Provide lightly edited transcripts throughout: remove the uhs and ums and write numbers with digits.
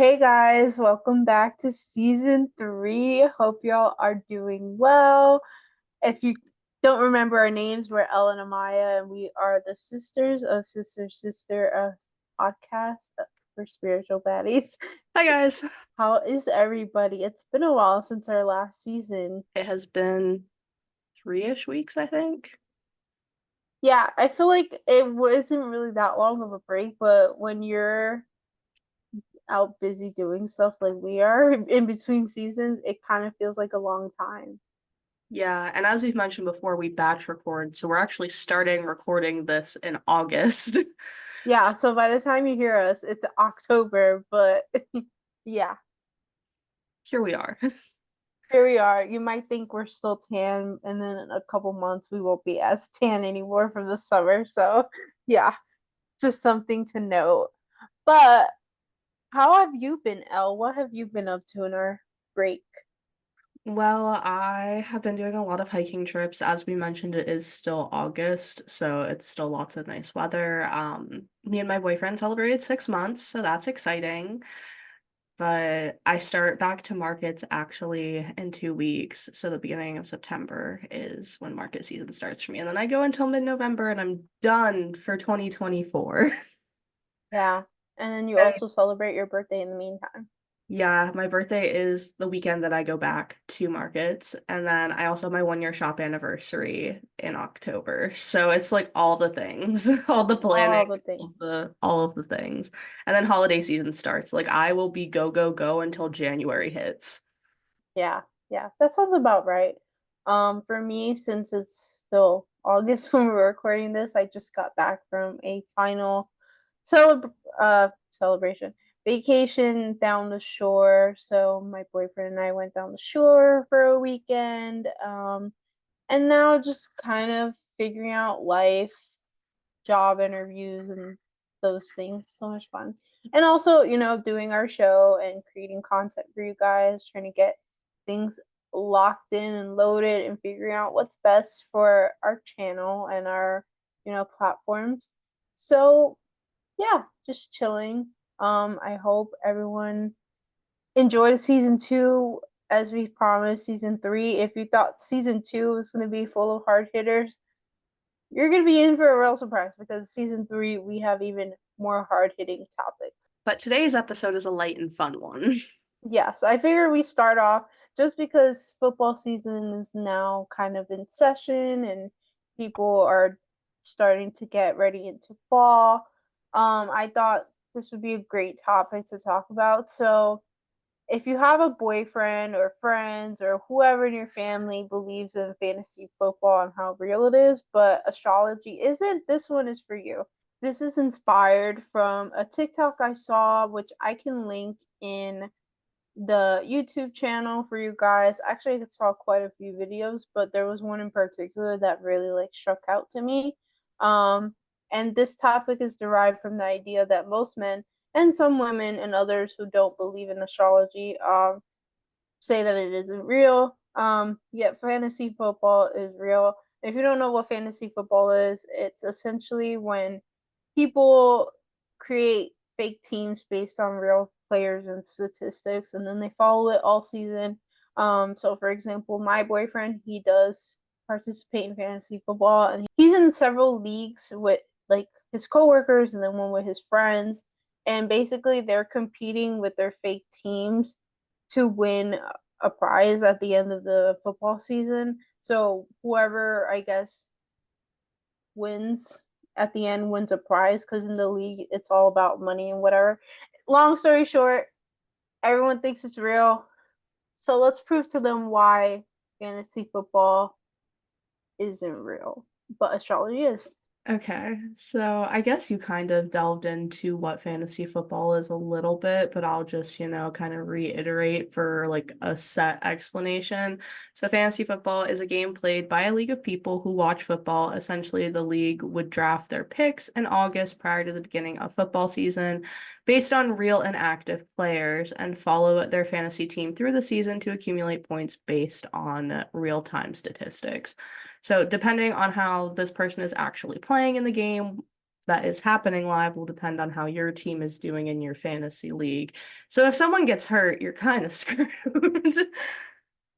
Hey guys, welcome back to season three. Hope y'all are doing well. If you don't remember our names, we're Elle and Amaya, and we are the sisters of Sister podcast for spiritual baddies. Hi guys. How is everybody? It's been a while since our last season. It has been 3-ish weeks, I think. Yeah, I feel like it wasn't really that long of a break, but when you're out busy doing stuff like we are in between seasons, it kind of feels like a long time. Yeah, and as we've mentioned before, we batch record, so we're actually starting recording this in August. Yeah, so by the time you hear us, it's October, but yeah, Here we are. here we are. You might think we're still tan, and then in a couple months we won't be as tan anymore from the summer. So, yeah, just something to note. But how have you been, Elle? What have you been up to in our break? Well, I have been doing a lot of hiking trips. As we mentioned, it is still August, so it's still lots of nice weather. Me and my boyfriend celebrated 6 months, so that's exciting. But I start back to markets actually in 2 weeks. So the beginning of September is when market season starts for me. And then I go until mid-November and I'm done for 2024. Yeah, and then you also celebrate your birthday in the meantime. Yeah, my birthday is the weekend that I go back to markets. And then I also have my 1 year shop anniversary in October. So it's like all the things, all the planning, All the things. all of the things. And then holiday season starts. Like I will be go, go, go until January hits. Yeah, yeah, that sounds about right. For me, since it's still August when we're recording this, I just got back from a final celebration vacation down the shore. So my boyfriend and I went down the shore for a weekend. And now just kind of figuring out life, job interviews, and those things. So much fun. And also, doing our show and creating content for you guys, trying to get things locked in and loaded and figuring out what's best for our channel and our, platforms. So, yeah, just chilling. I hope everyone enjoyed season two as we promised season three. If you thought season two was going to be full of hard hitters, you're gonna be in for a real surprise because season three we have even more hard hitting topics. But today's episode is a light and fun one. Yes, I figured we start off just because football season is now kind of in session and people are starting to get ready into fall. I thought this would be a great topic to talk about. So if you have a boyfriend or friends or whoever in your family believes in fantasy football and how real it is, but astrology isn't, this one is for you. This is inspired from a TikTok I saw, which I can link in the YouTube channel for you guys. Actually, I saw quite a few videos, but there was one in particular that really like struck out to me. Um, and this topic is derived from the idea that most men and some women and others who don't believe in astrology say that it isn't real. Yet fantasy football is real. If you don't know what fantasy football is, it's essentially when people create fake teams based on real players and statistics, and then they follow it all season. So for example, my boyfriend, he does participate in fantasy football, and he's in several leagues with like his coworkers, and then one with his friends. And basically, they're competing with their fake teams to win a prize at the end of the football season. So whoever, I guess, wins at the end wins a prize because in the league it's all about money and whatever. Long story short, everyone thinks it's real. So let's prove to them why fantasy football isn't real, but astrology is. Okay, so I guess you kind of delved into what fantasy football is a little bit, but I'll just, kind of reiterate for like a set explanation. So, fantasy football is a game played by a league of people who watch football. Essentially, the league would draft their picks in August prior to the beginning of football season based on real and active players and follow their fantasy team through the season to accumulate points based on real-time statistics. So, depending on how this person is actually playing in the game, that is happening live will depend on how your team is doing in your fantasy league. So if someone gets hurt, you're kind of screwed.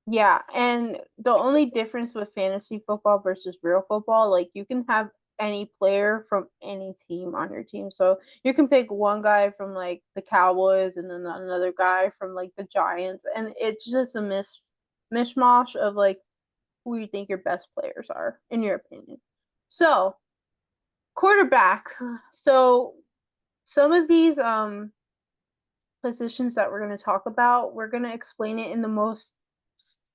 Yeah, and the only difference with fantasy football versus real football, like you can have any player from any team on your team. So you can pick one guy from like the Cowboys and then another guy from like the Giants, and it's just a mishmash of like who you think your best players are, in your opinion. So, quarterback. So some of these positions that we're going to talk about, we're going to explain it in the most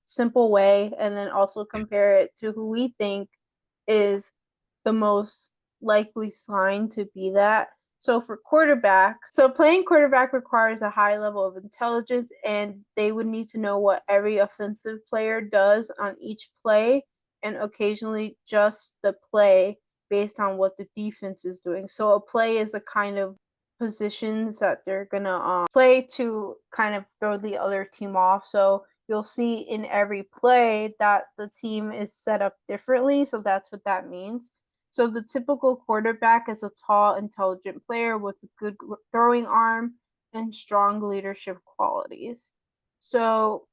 simple way and then also compare it to who we think is the most likely sign to be that. So for quarterback, so playing quarterback requires a high level of intelligence, and they would need to know what every offensive player does on each play and occasionally just the play based on what the defense is doing. So a play is a kind of positions that they're gonna play to kind of throw the other team off. So you'll see in every play that the team is set up differently. So that's what that means. So the typical quarterback is a tall, intelligent player with a good throwing arm and strong leadership qualities. So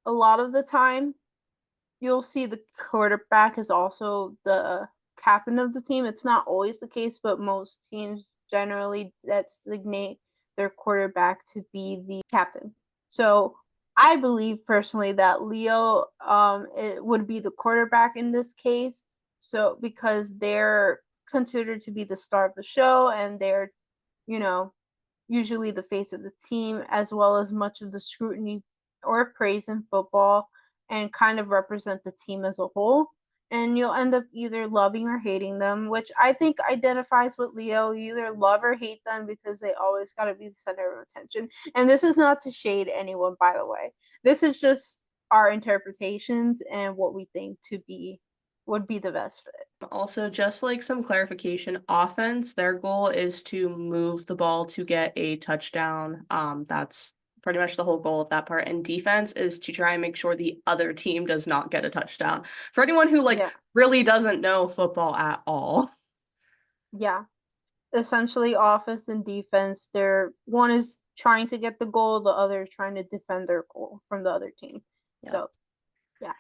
a lot of the time, you'll see the quarterback is also the captain of the team. It's not always the case, but most teams generally designate their quarterback to be the captain. So I believe personally that Leo it would be the quarterback in this case. So because they're considered to be the star of the show and they're, you know, usually the face of the team, as well as much of the scrutiny or praise in football, and kind of represent the team as a whole. And you'll end up either loving or hating them, which I think identifies with Leo. You either love or hate them because they always got to be the center of attention. And this is not to shade anyone, by the way. This is just our interpretations and what we think to be would be the best fit. Also, just like some clarification, offense, their goal is to move the ball to get a touchdown. That's pretty much the whole goal of that part. And defense is to try and make sure the other team does not get a touchdown. For anyone who like Yeah. really doesn't know football at all. Yeah. Essentially offense and defense. They're one is trying to get the goal, the other is trying to defend their goal from the other team. Yeah. So yeah.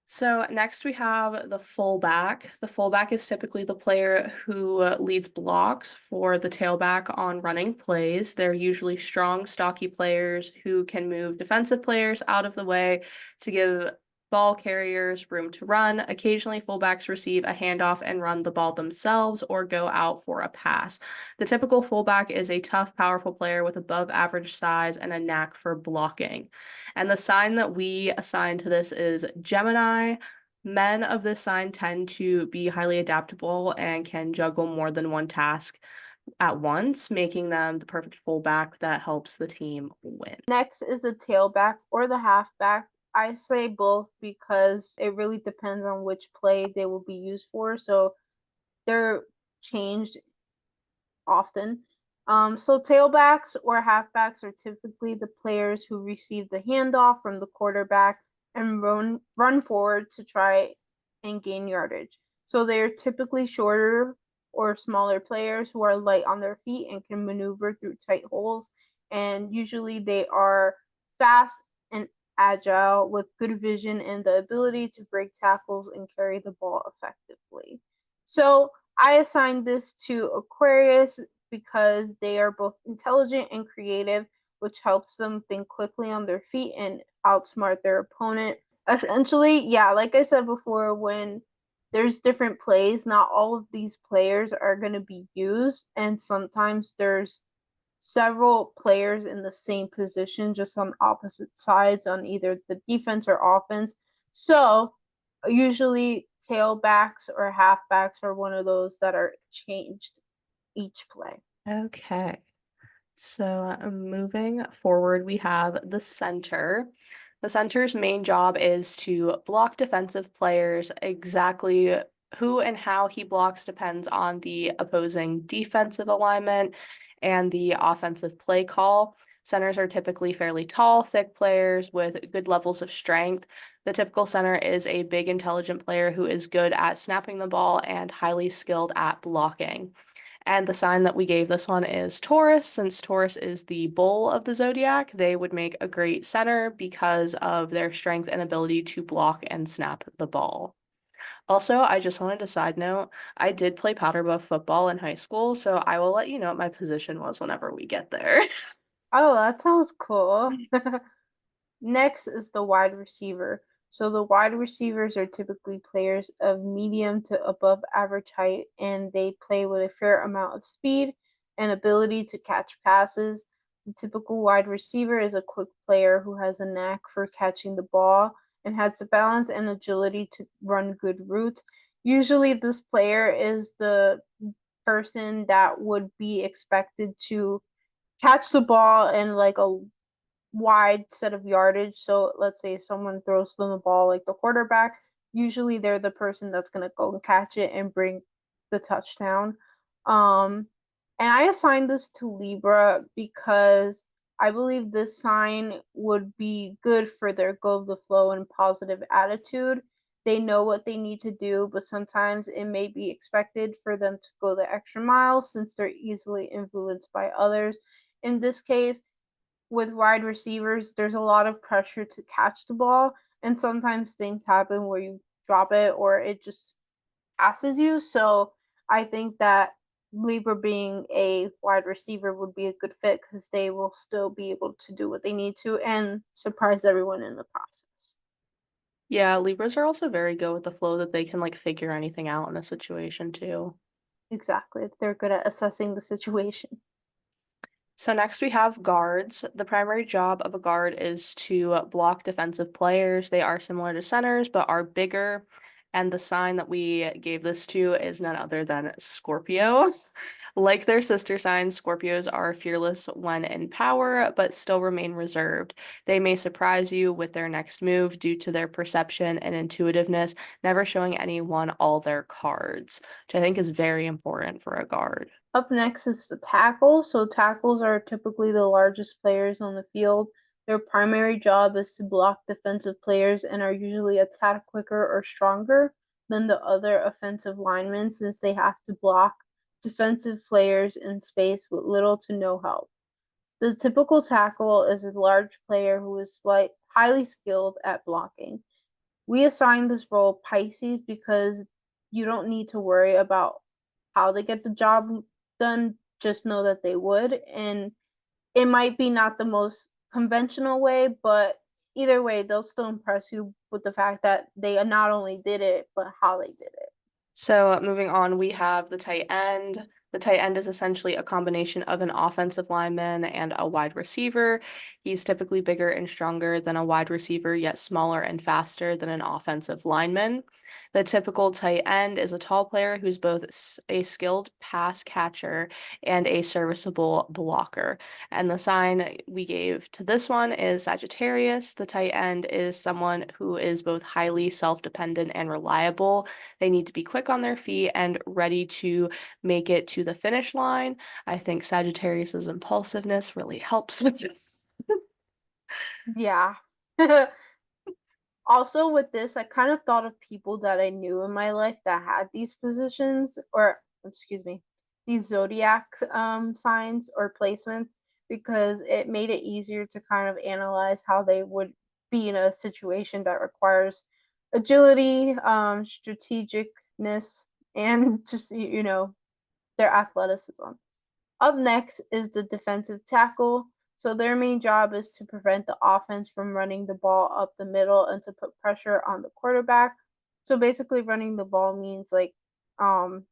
So next we have the fullback. The fullback is typically the player who leads blocks for the tailback on running plays. They're usually strong, stocky players who can move defensive players out of the way to give ball carriers room to run. Occasionally, fullbacks receive a handoff and run the ball themselves or go out for a pass. The typical fullback is a tough, powerful player with above average size and a knack for blocking. And the sign that we assign to this is Gemini. Men of this sign tend to be highly adaptable and can juggle more than one task at once, making them the perfect fullback that helps the team win. Next is the tailback or the halfback. I say both because it really depends on which play they will be used for. So they're changed often. So tailbacks or halfbacks are typically the players who receive the handoff from the quarterback and run forward to try and gain yardage. So they are typically shorter or smaller players who are light on their feet and can maneuver through tight holes. And usually they are fast and agile with good vision and the ability to break tackles and carry the ball effectively. So I assigned this to Aquarius because they are both intelligent and creative, which helps them think quickly on their feet and outsmart their opponent. Essentially, yeah, like I said before, when there's different plays, not all of these players are going to be used, and sometimes there's several players in the same position, just on opposite sides on either the defense or offense. So usually tailbacks or halfbacks are one of those that are changed each play. Okay. So moving forward, we have the center. The center's main job is to block defensive players. Exactly who and how he blocks depends on the opposing defensive alignment and the offensive play call. Centers are typically fairly tall, thick players with good levels of strength. The typical center is a big, intelligent player who is good at snapping the ball and highly skilled at blocking. And the sign that we gave this one is Taurus. Since Taurus is the bull of the zodiac, they would make a great center because of their strength and ability to block and snap the ball. Also, I just wanted to side note, I did play powder buff football in high school, so I will let you know what my position was whenever we get there. Oh, that sounds cool. Next is the wide receiver. So the wide receivers are typically players of medium to above average height, and they play with a fair amount of speed and ability to catch passes. The typical wide receiver is a quick player who has a knack for catching the ball and has the balance and agility to run good routes. Usually, this player is the person that would be expected to catch the ball in like a wide set of yardage. So let's say someone throws them the ball like the quarterback, usually they're the person that's gonna go and catch it and bring the touchdown. Um, and I assigned this to Libra because I believe this sign would be good for their go of the flow and positive attitude. They know what they need to do, but sometimes it may be expected for them to go the extra mile since they're easily influenced by others. In this case, with wide receivers, there's a lot of pressure to catch the ball, and sometimes things happen where you drop it or it just passes you. So I think that Libra being a wide receiver would be a good fit because they will still be able to do what they need to and surprise everyone in the process. Yeah, Libras are also very good with the flow that they can like figure anything out in a situation too. Exactly. They're good at assessing the situation. So next we have guards. The primary job of a guard is to block defensive players. They are similar to centers but are bigger. And the sign that we gave this to is none other than Scorpio. Like their sister signs, Scorpios are fearless when in power, but still remain reserved. They may surprise you with their next move due to their perception and intuitiveness, never showing anyone all their cards, which I think is very important for a guard. Up next is the tackle. So tackles are typically the largest players on the field. Their primary job is to block defensive players and are usually a tad quicker or stronger than the other offensive linemen since they have to block defensive players in space with little to no help. The typical tackle is a large player who is highly skilled at blocking. We assign this role Pisces because you don't need to worry about how they get the job done. Just know that they would. And it might be not the most conventional way, but either way, they'll still impress you with the fact that they not only did it, but how they did it. So moving on, we have the tight end. The tight end is essentially a combination of an offensive lineman and a wide receiver. He's typically bigger and stronger than a wide receiver, yet smaller and faster than an offensive lineman. The typical tight end is a tall player who's both a skilled pass catcher and a serviceable blocker. And the sign we gave to this one is Sagittarius. The tight end is someone who is both highly self-dependent and reliable. They need to be quick on their feet and ready to make it to the finish line. I think Sagittarius's impulsiveness really helps with this. Yeah. Also, with this, I kind of thought of people that I knew in my life that had these positions, or excuse me, these zodiac signs or placements, because it made it easier to kind of analyze how they would be in a situation that requires agility, strategicness, and just their athleticism. Up next is the defensive tackle. So their main job is to prevent the offense from running the ball up the middle and to put pressure on the quarterback. So basically running the ball means like um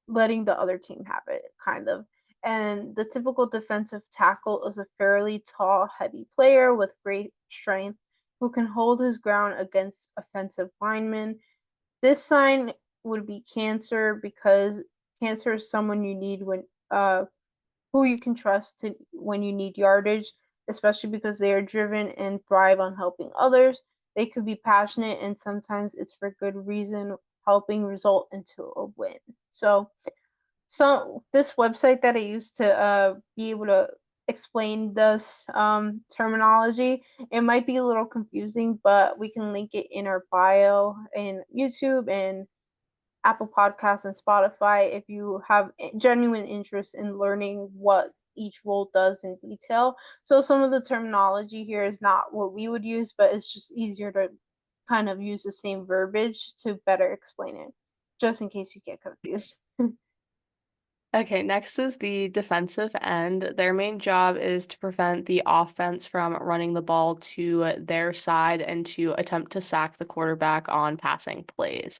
letting the other team have it kind of. And the typical defensive tackle is a fairly tall, heavy player with great strength who can hold his ground against offensive linemen. This sign would be Cancer because Cancer is someone you need when who you can trust to, when you need yardage, especially because they are driven and thrive on helping others. They could be passionate, and sometimes it's for good reason, helping result into a win. So, this website that I used to be able to explain this terminology. It might be a little confusing, but we can link it in our bio in YouTube and Apple Podcasts and Spotify if you have genuine interest in learning what each role does in detail. So some of the terminology here is not what we would use, but it's just easier to kind of use the same verbiage to better explain it, just in case you get confused. Okay, next is the defensive end. Their main job is to prevent the offense from running the ball to their side and to attempt to sack the quarterback on passing plays.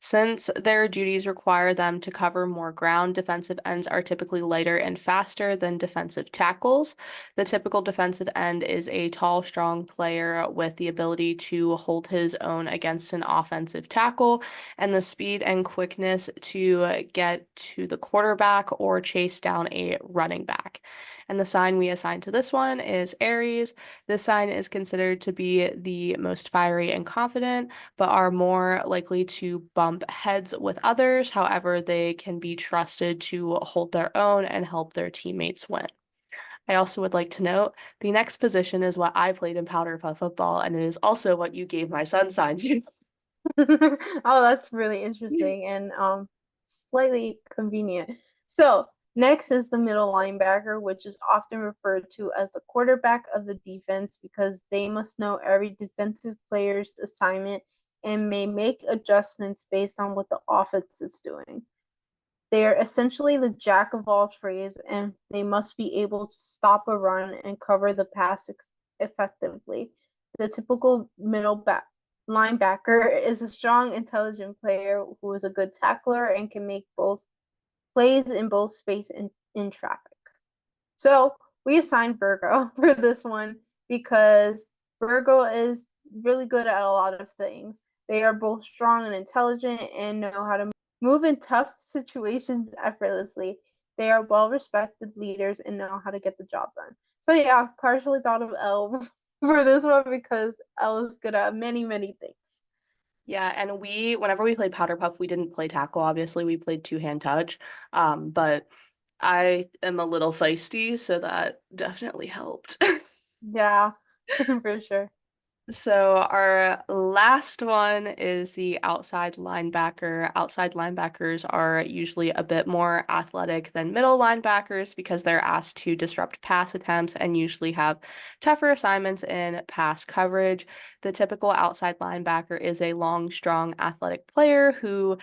Since their duties require them to cover more ground, defensive ends are typically lighter and faster than defensive tackles. The typical defensive end is a tall, strong player with the ability to hold his own against an offensive tackle and the speed and quickness to get to the quarterback or chase down a running back. And the sign we assign to this one is Aries. This sign is considered to be the most fiery and confident, but are more likely to bump heads with others. However, they can be trusted to hold their own and help their teammates win. I also would like to note the next position is what I played in powder puff football, and it is also what you gave my sun sign to. Oh, that's really interesting and slightly convenient. So, next is the middle linebacker, which is often referred to as the quarterback of the defense because they must know every defensive player's assignment and may make adjustments based on what the offense is doing. They are essentially the jack of all trades, and they must be able to stop a run and cover the pass effectively. The typical linebacker is a strong, intelligent player who is a good tackler and can make both plays in both space and in traffic. So we assigned Virgo for this one because Virgo is really good at a lot of things. They are both strong and intelligent and know how to move in tough situations effortlessly. They are well respected leaders and know how to get the job done. So yeah, partially thought of Elle for this one because Elle is good at many, many things. Yeah, and whenever we played powder puff, we didn't play tackle, obviously, we played two-hand touch. But I am a little feisty, so that definitely helped. Yeah, for sure. So our last one is the outside linebacker. Outside linebackers are usually a bit more athletic than middle linebackers because they're asked to disrupt pass attempts and usually have tougher assignments in pass coverage. The typical outside linebacker is a long, strong, athletic player who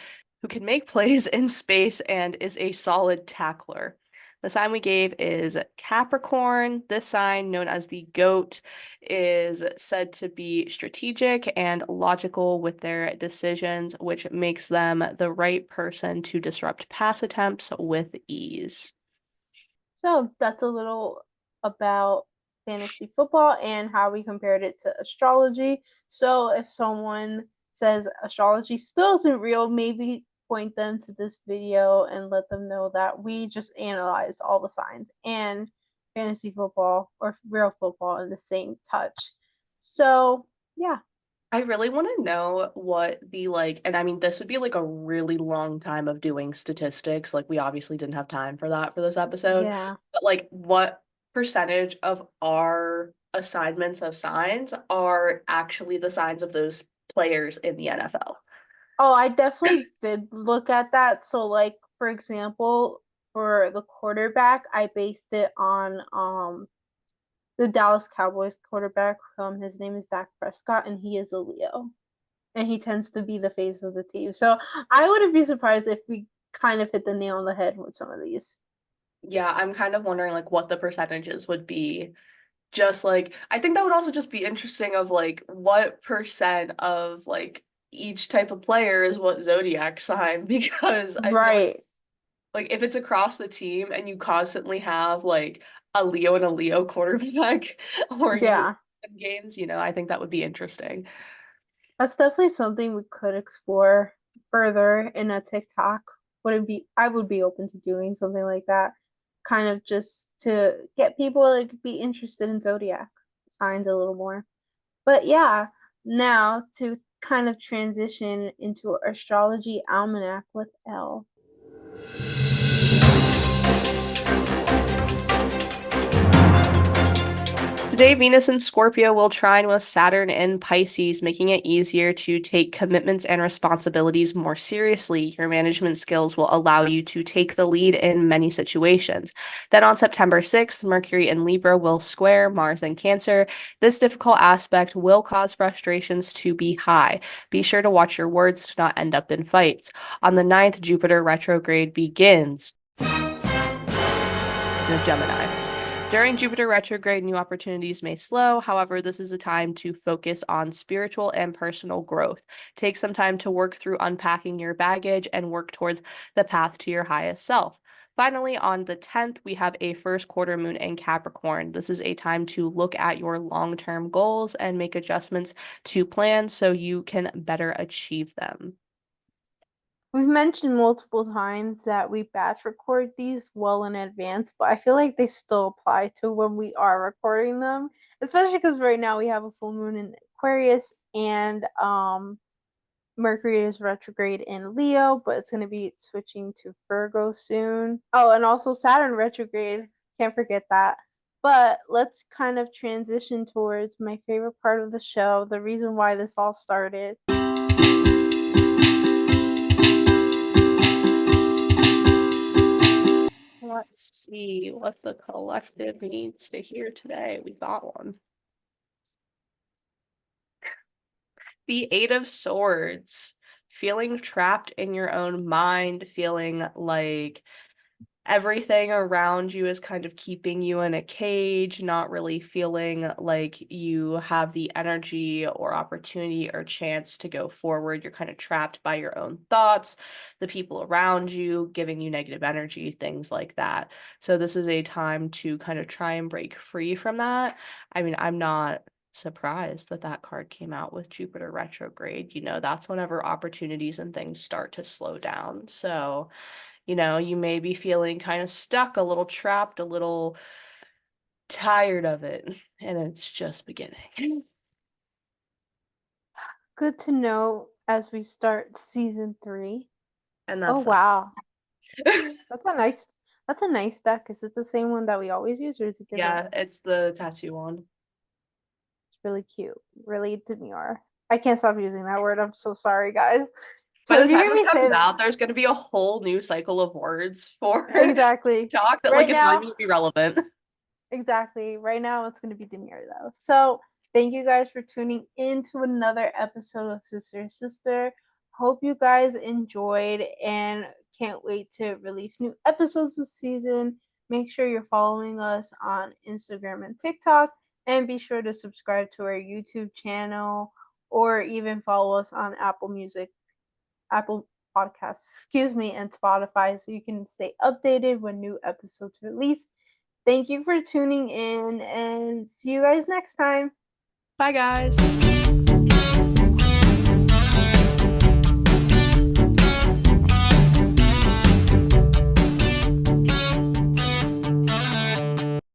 can make plays in space and is a solid tackler. The sign we gave is Capricorn. This sign, known as the goat, is said to be strategic and logical with their decisions, which makes them the right person to disrupt pass attempts with ease. So that's a little about fantasy football and how we compared it to astrology. So if someone says astrology still isn't real, maybe point them to this video and let them know that we just analyzed all the signs and fantasy football or real football in the same touch. So yeah, I really want to know what the and I mean, this would be like a really long time of doing statistics. Like, we obviously didn't have time for that for this episode, yeah. but like, what percentage of our assignments of signs are actually the signs of those players in the NFL? Oh, I definitely did look at that. So like for example, for the quarterback, I based it on the Dallas Cowboys quarterback. His name is Dak Prescott, and he is a Leo, and he tends to be the face of the team. So I wouldn't be surprised if we kind of hit the nail on the head with some of these. Yeah, I'm kind of wondering like what the percentages would be. Just like I think that would also just be interesting of like what percent of like each type of player is what zodiac sign because I feel Right. like if it's across the team and you constantly have like a Leo and a Leo quarterback or you Yeah. in games, I think that would be interesting. That's definitely something we could explore further in a TikTok. I would be open to doing something like that, kind of just to get people to be interested in zodiac signs a little more. But yeah, now to kind of transition into astrology almanac with Elle. Today, Venus in Scorpio will trine with Saturn in Pisces, making it easier to take commitments and responsibilities more seriously. Your management skills will allow you to take the lead in many situations. Then on September 6th, Mercury in Libra will square Mars in Cancer. This difficult aspect will cause frustrations to be high. Be sure to watch your words to not end up in fights. On the 9th, Jupiter retrograde begins. Gemini. During Jupiter retrograde, new opportunities may slow. However, this is a time to focus on spiritual and personal growth. Take some time to work through unpacking your baggage and work towards the path to your highest self. Finally, on the 10th, we have a first quarter moon in Capricorn. This is a time to look at your long-term goals and make adjustments to plans so you can better achieve them. We've mentioned multiple times that we batch record these well in advance, but I feel like they still apply to when we are recording them, especially because right now we have a full moon in Aquarius and Mercury is retrograde in Leo, but it's going to be switching to Virgo soon. Oh, and also Saturn retrograde. Can't forget that. But let's kind of transition towards my favorite part of the show, the reason why this all started. Let's see what the collective needs to hear today. We got one. The Eight of Swords. Feeling trapped in your own mind, feeling like everything around you is kind of keeping you in a cage, not really feeling like you have the energy or opportunity or chance to go forward. You're kind of trapped by your own thoughts, the people around you giving you negative energy, things like that. So this is a time to kind of try and break free from that. I mean, I'm not surprised that that card came out with Jupiter retrograde. That's whenever opportunities and things start to slow down. So you may be feeling kind of stuck, a little trapped, a little tired of it, and it's just beginning. Good to know as we start season 3. And Oh that's wow. That's a nice deck. Is it the same one that we always use or is it different? Yeah, it's the tattoo one. It's really cute. Really demure. I can't stop using that word. I'm so sorry, guys. By So the if you time hear this me comes say out, there's going to be a whole new cycle of words for exactly TikTok that right it's not now, even going to be relevant. exactly right now, it's going to be demure though. So thank you guys for tuning in to another episode of Sister Sister. Hope you guys enjoyed and can't wait to release new episodes this season. Make sure you're following us on Instagram and TikTok, and be sure to subscribe to our YouTube channel or even follow us on Apple Podcasts, and Spotify so you can stay updated when new episodes release. Thank you for tuning in and see you guys next time. Bye, guys.